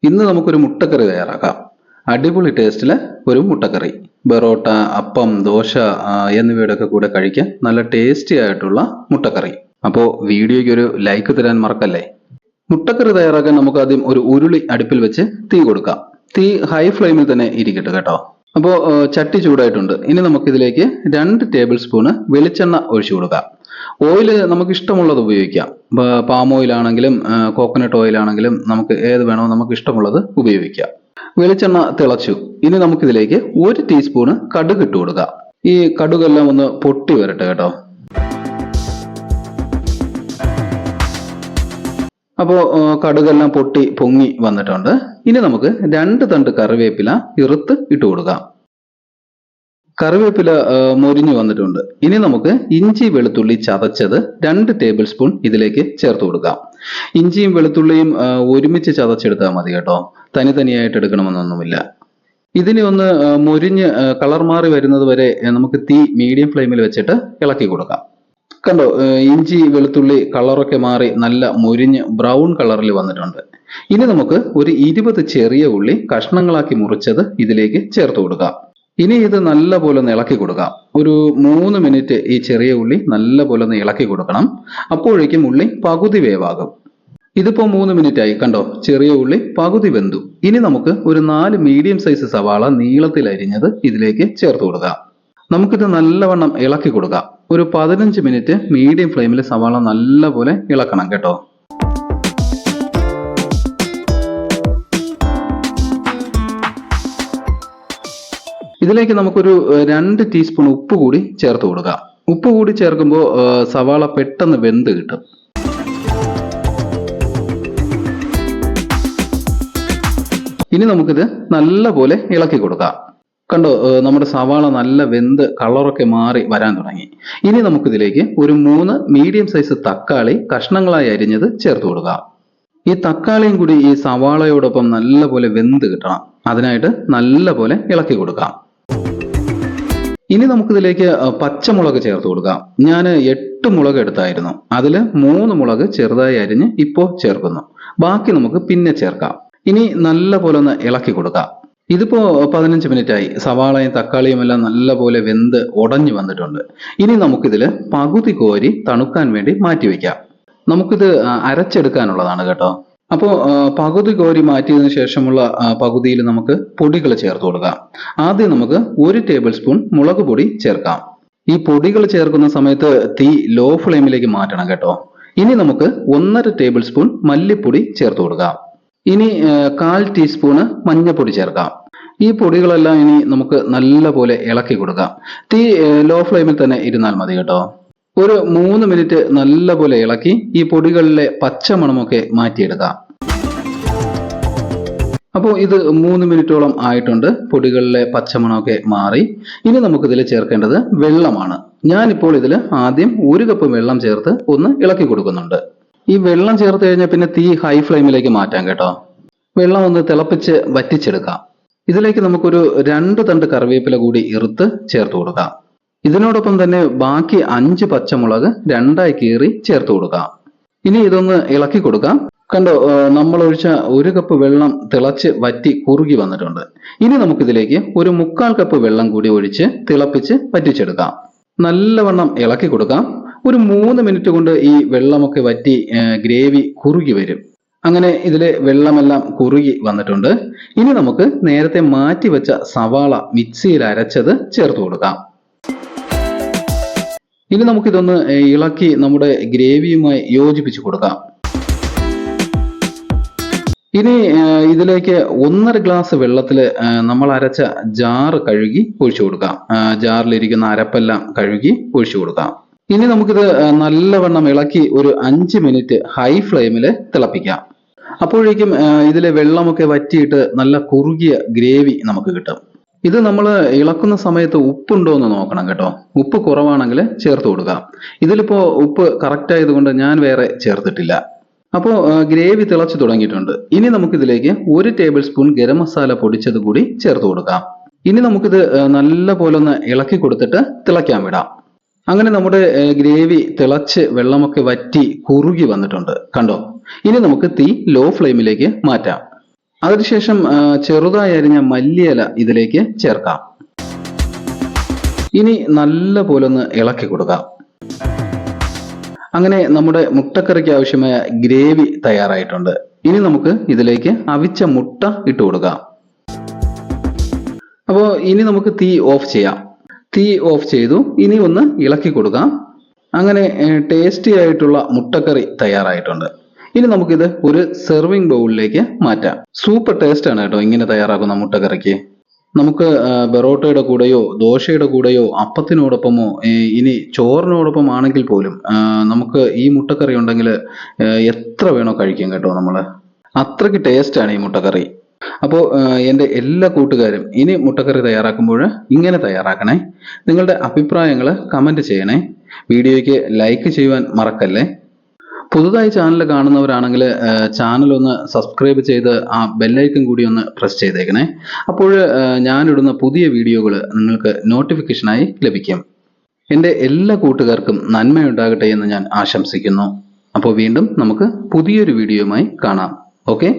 ഇന്ന് നമുക്കൊരു മുട്ടക്കറി തയ്യാറാക്കാം. അടിപൊളി ടേസ്റ്റിലെ ഒരു മുട്ടക്കറി. ബെറോട്ട, അപ്പം, ദോശ എന്നിവയുടെ ഒക്കെ കൂടെ കഴിക്കാൻ നല്ല ടേസ്റ്റി ആയിട്ടുള്ള മുട്ടക്കറി. അപ്പോൾ വീഡിയോയ്ക്ക് ഒരു ലൈക്ക് തരാൻ മറക്കല്ലേ. മുട്ടക്കറി തയ്യാറാക്കാൻ നമുക്ക് ആദ്യം ഒരു ഉരുളി അടുപ്പിൽ വെച്ച് തീ കൊടുക്കാം. തീ ഹൈ ഫ്ലെയിമിൽ തന്നെ ഇരിക്കട്ടെ കേട്ടോ. അപ്പോൾ ചട്ടി ചൂടായിട്ടുണ്ട്. ഇനി നമുക്കിതിലേക്ക് 2 ടേബിൾ സ്പൂണ് വെളിച്ചെണ്ണ ഒഴിച്ചു കൊടുക്കാം. ഓയിൽ നമുക്ക് ഇഷ്ടമുള്ളത് ഉപയോഗിക്കാം. പാം ഓയിൽ ആണെങ്കിലും കോക്കനട്ട് ഓയിൽ ആണെങ്കിലും നമുക്ക് ഏത് വേണോ നമുക്ക് ഇഷ്ടമുള്ളത് ഉപയോഗിക്കാം. വെളിച്ചെണ്ണ തിളച്ചു. ഇനി നമുക്കിതിലേക്ക് 1 ടീസ്പൂണ് കടുക് ഇട്ട് കൊടുക്കാം. ഈ കടുകെല്ലാം ഒന്ന് പൊട്ടി വരട്ടെ കേട്ടോ. അപ്പോൾ കടുകെല്ലാം പൊട്ടി പൊങ്ങി വന്നിട്ടുണ്ട്. ഇനി നമുക്ക് 2 തണ്ട് കറിവേപ്പില ഇറുത്ത് ഇട്ട് കൊടുക്കാം. കറിവേപ്പില മൊരിഞ്ഞു വന്നിട്ടുണ്ട്. ഇനി നമുക്ക് ഇഞ്ചി വെളുത്തുള്ളി ചതച്ചത് 2 ടേബിൾ സ്പൂൺ ഇതിലേക്ക് ചേർത്ത് കൊടുക്കാം. ഇഞ്ചിയും വെളുത്തുള്ളിയും ഒരുമിച്ച് ചതച്ചെടുത്താൽ മതി കേട്ടോ. തനിയായിട്ട് എടുക്കണമെന്നൊന്നുമില്ല. ഇതിനെ ഒന്ന് മൊരിഞ്ഞ് കളർ മാറി വരുന്നത് വരെ നമുക്ക് തീ മീഡിയം ഫ്ലെയിമിൽ വെച്ചിട്ട് ഇളക്കി കൊടുക്കാം. കണ്ടോ, ഇഞ്ചി വെളുത്തുള്ളി കളറൊക്കെ മാറി നല്ല മൊരിഞ്ഞ് ബ്രൗൺ കളറിൽ വന്നിട്ടുണ്ട്. ഇനി നമുക്ക് ഒരു 20 ചെറിയ ഉള്ളി കഷ്ണങ്ങളാക്കി മുറിച്ചത് ഇതിലേക്ക് ചേർത്ത് കൊടുക്കാം. ഇനി ഇത് നല്ല പോലെ ഒന്ന് ഇളക്കി കൊടുക്കാം. ഒരു 3 മിനിറ്റ് ഈ ചെറിയ ഉള്ളി നല്ല പോലെ ഒന്ന് ഇളക്കി കൊടുക്കണം. അപ്പോഴേക്കും ഉള്ളി പകുതി വേവാകും. ഇതിപ്പോ 3 മിനിറ്റ് ആയി. കണ്ടോ, ചെറിയ ഉള്ളി പകുതി വെന്തു. ഇനി നമുക്ക് ഒരു 4 മീഡിയം സൈസ് സവാള നീളത്തിൽ അരിഞ്ഞത് ഇതിലേക്ക് ചേർത്ത് കൊടുക്കാം. നമുക്കിത് നല്ലവണ്ണം ഇളക്കി കൊടുക്കാം. ഒരു 15 മിനിറ്റ് മീഡിയം ഫ്ലെയിമിൽ സവാള നല്ല പോലെ ഇളക്കണം കേട്ടോ. ഇതിലേക്ക് നമുക്കൊരു 2 ടീസ്പൂൺ ഉപ്പ് കൂടി ചേർത്ത് കൊടുക്കാം. ഉപ്പ് കൂടി ചേർക്കുമ്പോൾ സവാള പെട്ടെന്ന് വെന്ത് കിട്ടും. ഇനി നമുക്കിത് നല്ല പോലെ ഇളക്കി കൊടുക്കാം. കണ്ടോ, നമ്മുടെ സവാള നല്ല വെന്ത് കളറൊക്കെ മാറി വരാൻ തുടങ്ങി. ഇനി നമുക്കിതിലേക്ക് ഒരു 3 മീഡിയം സൈസ് തക്കാളി കഷ്ണങ്ങളായി അരിഞ്ഞത് ചേർത്ത് കൊടുക്കാം. ഈ തക്കാളിയും കൂടി ഈ സവാളയോടൊപ്പം നല്ല പോലെ വെന്ത് കിട്ടണം. അതിനായിട്ട് നല്ല പോലെ ഇളക്കി കൊടുക്കാം. ഇനി നമുക്കിതിലേക്ക് പച്ചമുളക് ചേർത്ത് കൊടുക്കാം. ഞാൻ 8 മുളക് എടുത്തായിരുന്നു. അതിൽ 3 മുളക് ചെറുതായി അരിഞ്ഞ് ഇപ്പോൾ ചേർക്കുന്നു. ബാക്കി നമുക്ക് പിന്നെ ചേർക്കാം. ഇനി നല്ല പോലെ ഒന്ന് ഇളക്കി കൊടുക്കാം. ഇതിപ്പോ 15 മിനിറ്റ് ആയി. സവാളയും തക്കാളിയും എല്ലാം നല്ല പോലെ വെന്ത് ഉടഞ്ഞു വന്നിട്ടുണ്ട്. ഇനി നമുക്കിതിൽ പകുതി കോരി തണുക്കാൻ വേണ്ടി മാറ്റി വെക്കാം. നമുക്കിത് അരച്ചെടുക്കാനുള്ളതാണ് കേട്ടോ. അപ്പോൾ പകുതി കോരി മാറ്റിയതിനു ശേഷമുള്ള പകുതിയിൽ നമുക്ക് പൊടികൾ ചേർത്ത് കൊടുക്കാം. ആദ്യം നമുക്ക് 1 ടേബിൾ സ്പൂൺ മുളക് പൊടി ചേർക്കാം. ഈ പൊടികൾ ചേർക്കുന്ന സമയത്ത് തീ ലോ ഫ്ലെയിമിലേക്ക് മാറ്റണം കേട്ടോ. ഇനി നമുക്ക് 1.5 ടേബിൾ സ്പൂൺ മല്ലിപ്പൊടി ചേർത്ത് കൊടുക്കാം. ഇനി 1/4 ടീസ്പൂണ് മഞ്ഞൾപ്പൊടി ചേർക്കാം. ഈ പൊടികളെല്ലാം ഇനി നമുക്ക് നല്ല പോലെ ഇളക്കി കൊടുക്കാം. തീ ലോ ഫ്ലെയിമിൽ തന്നെ ഇരുന്നാൽ മതി കേട്ടോ. ഒരു 3 മിനിറ്റ് നല്ല പോലെ ഇളക്കി ഈ പൊടികളിലെ പച്ചമണമൊക്കെ മാറ്റിയെടുക്കാം. അപ്പോൾ ഇത് 3 മിനിറ്റോളം ആയിട്ടുണ്ട്. പൊടികളിലെ പച്ചമണമൊക്കെ മാറി. ഇനി നമുക്കിതിൽ ചേർക്കേണ്ടത് വെള്ളമാണ്. ഞാനിപ്പോൾ ഇതിൽ ആദ്യം 1 കപ്പ് വെള്ളം ചേർത്ത് ഒന്ന് ഇളക്കി കൊടുക്കുന്നുണ്ട്. ഈ വെള്ളം ചേർത്ത് കഴിഞ്ഞാൽ പിന്നെ തീ ഹൈ ഫ്ലെയിമിലേക്ക് മാറ്റാം കേട്ടോ. വെള്ളം ഒന്ന് തിളപ്പിച്ച് വറ്റിച്ചെടുക്കാം. ഇതിലേക്ക് നമുക്കൊരു 2 തണ്ട് കറിവേപ്പില കൂടി ഇറുത്ത് ചേർത്ത് കൊടുക്കാം. ഇതിനോടൊപ്പം തന്നെ ബാക്കി 5 പച്ചമുളക് 2ആയി കീറി ചേർത്ത് കൊടുക്കാം. ഇനി ഇതൊന്ന് ഇളക്കി കൊടുക്കാം. കണ്ടോ, നമ്മൾ ഒഴിച്ച 1 കപ്പ് വെള്ളം തിളച്ച് വറ്റി കുറുകി വന്നിട്ടുണ്ട്. ഇനി നമുക്കിതിലേക്ക് ഒരു 1/4 കപ്പ് വെള്ളം കൂടി ഒഴിച്ച് തിളപ്പിച്ച് വറ്റിച്ചെടുക്കാം. നല്ലവണ്ണം ഇളക്കി കൊടുക്കാം. ഒരു 3 മിനിറ്റ് കൊണ്ട് ഈ വെള്ളമൊക്കെ വറ്റി ഗ്രേവി കുറുകി വരും. അങ്ങനെ ഇതിലെ വെള്ളമെല്ലാം കുറുകി വന്നിട്ടുണ്ട്. ഇനി നമുക്ക് നേരത്തെ മാറ്റി വെച്ച സവാള മിക്സിയിൽ അരച്ചത് ചേർത്ത് കൊടുക്കാം. ഇനി നമുക്കിതൊന്ന് ഇളക്കി നമ്മുടെ ഗ്രേവിയുമായി യോജിപ്പിച്ച് കൊടുക്കാം. ഇനി ഇതിലേക്ക് 1.5 ഗ്ലാസ് വെള്ളത്തിൽ നമ്മൾ അരച്ച ജാറ് കഴുകി ഒഴിച്ചു കൊടുക്കാം. ജാറിലിരിക്കുന്ന അരപ്പെല്ലാം കഴുകി ഒഴിച്ചു കൊടുക്കാം. ഇനി നമുക്കിത് നല്ലവണ്ണം ഇളക്കി ഒരു 5 മിനിറ്റ് ഹൈ ഫ്ലെയിമിൽ തിളപ്പിക്കാം. അപ്പോഴേക്കും ഇതിലെ വെള്ളമൊക്കെ വറ്റിയിട്ട് നല്ല കുറുകിയ ഗ്രേവി നമുക്ക് കിട്ടും. ഇത് നമ്മൾ ഇളക്കുന്ന സമയത്ത് ഉപ്പുണ്ടോ എന്ന് നോക്കണം കേട്ടോ. ഉപ്പ് കുറവാണെങ്കിൽ ചേർത്ത് കൊടുക്കാം. ഇതിലിപ്പോ ഉപ്പ് കറക്റ്റ് ആയതുകൊണ്ട് ഞാൻ വേറെ ചേർത്തിട്ടില്ല. അപ്പോൾ ഗ്രേവി തിളച്ചു തുടങ്ങിയിട്ടുണ്ട്. ഇനി നമുക്കിതിലേക്ക് 1 ടേബിൾ സ്പൂൺ ഗരം മസാല പൊടിച്ചത് കൂടി ചേർത്ത് കൊടുക്കാം. ഇനി നമുക്കിത് നല്ല പോലെ ഒന്ന് ഇളക്കി കൊടുത്തിട്ട് തിളയ്ക്കാൻ വിടാം. അങ്ങനെ നമ്മുടെ ഗ്രേവി തിളച്ച് വെള്ളമൊക്കെ വറ്റി കുറുകി വന്നിട്ടുണ്ട്. കണ്ടോ, ഇനി നമുക്ക് തീ ലോ ഫ്ലെയിമിലേക്ക് മാറ്റാം. അതിനുശേഷം ചെറുതായി അരിഞ്ഞ മല്ലിയില ഇതിലേക്ക് ചേർക്കാം. ഇനി നല്ല പോലെ ഒന്ന് ഇളക്കി കൊടുക്കാം. അങ്ങനെ നമ്മുടെ മുട്ടക്കറിക്ക് ആവശ്യമായ ഗ്രേവി തയ്യാറായിട്ടുണ്ട്. ഇനി നമുക്ക് ഇതിലേക്ക് അവിച്ച മുട്ട ഇട്ട് കൊടുക്കാം. അപ്പോൾ ഇനി നമുക്ക് തീ ഓഫ് ചെയ്യാം. തീ ഓഫ് ചെയ്തു. ഇനി ഒന്ന് ഇളക്കി കൊടുക്കാം. അങ്ങനെ ടേസ്റ്റി ആയിട്ടുള്ള മുട്ടക്കറി തയ്യാറായിട്ടുണ്ട്. ഇനി നമുക്കിത് ഒരു സെർവിങ് ബൗളിലേക്ക് മാറ്റാം. സൂപ്പർ ടേസ്റ്റ് ആണ് കേട്ടോ ഇങ്ങനെ തയ്യാറാക്കുന്ന മുട്ടക്കറിക്ക്. നമുക്ക് ബെറോട്ടയുടെ കൂടെയോ ദോശയുടെ കൂടെയോ അപ്പത്തിനോടൊപ്പമോ ഇനി ചോറിനോടൊപ്പം ആണെങ്കിൽ പോലും നമുക്ക് ഈ മുട്ടക്കറി ഉണ്ടെങ്കിൽ എത്ര വേണോ കഴിക്കാം കേട്ടോ നമ്മൾ. അത്രയ്ക്ക് ടേസ്റ്റാണ് ഈ മുട്ടക്കറി. അപ്പോൾ എൻ്റെ എല്ലാ കൂട്ടുകാരും ഇനി മുട്ടക്കറി തയ്യാറാക്കുമ്പോൾ ഇങ്ങനെ തയ്യാറാക്കണേ. നിങ്ങളുടെ അഭിപ്രായങ്ങൾ കമൻറ്റ് ചെയ്യണേ. വീഡിയോയ്ക്ക് ലൈക്ക് ചെയ്യുവാൻ മറക്കല്ലേ. പുതുതായി ചാനൽ കാണുന്നവരാണെങ്കിൽ ചാനൽ ഒന്ന് സബ്സ്ക്രൈബ് ചെയ്ത് ആ ബെല്ലൈക്കൺ കൂടി ഒന്ന് പ്രസ് ചെയ്തേക്കണേ. അപ്പോൾ ഞാനിടുന്ന പുതിയ വീഡിയോകൾ നിങ്ങൾക്ക് നോട്ടിഫിക്കേഷനായി ലഭിക്കും. എൻ്റെ എല്ലാ കൂട്ടുകാർക്കും നന്മയുണ്ടാകട്ടെ എന്ന് ഞാൻ ആശംസിക്കുന്നു. അപ്പോൾ വീണ്ടും നമുക്ക് പുതിയൊരു വീഡിയോയുമായി കാണാം. ഓക്കെ.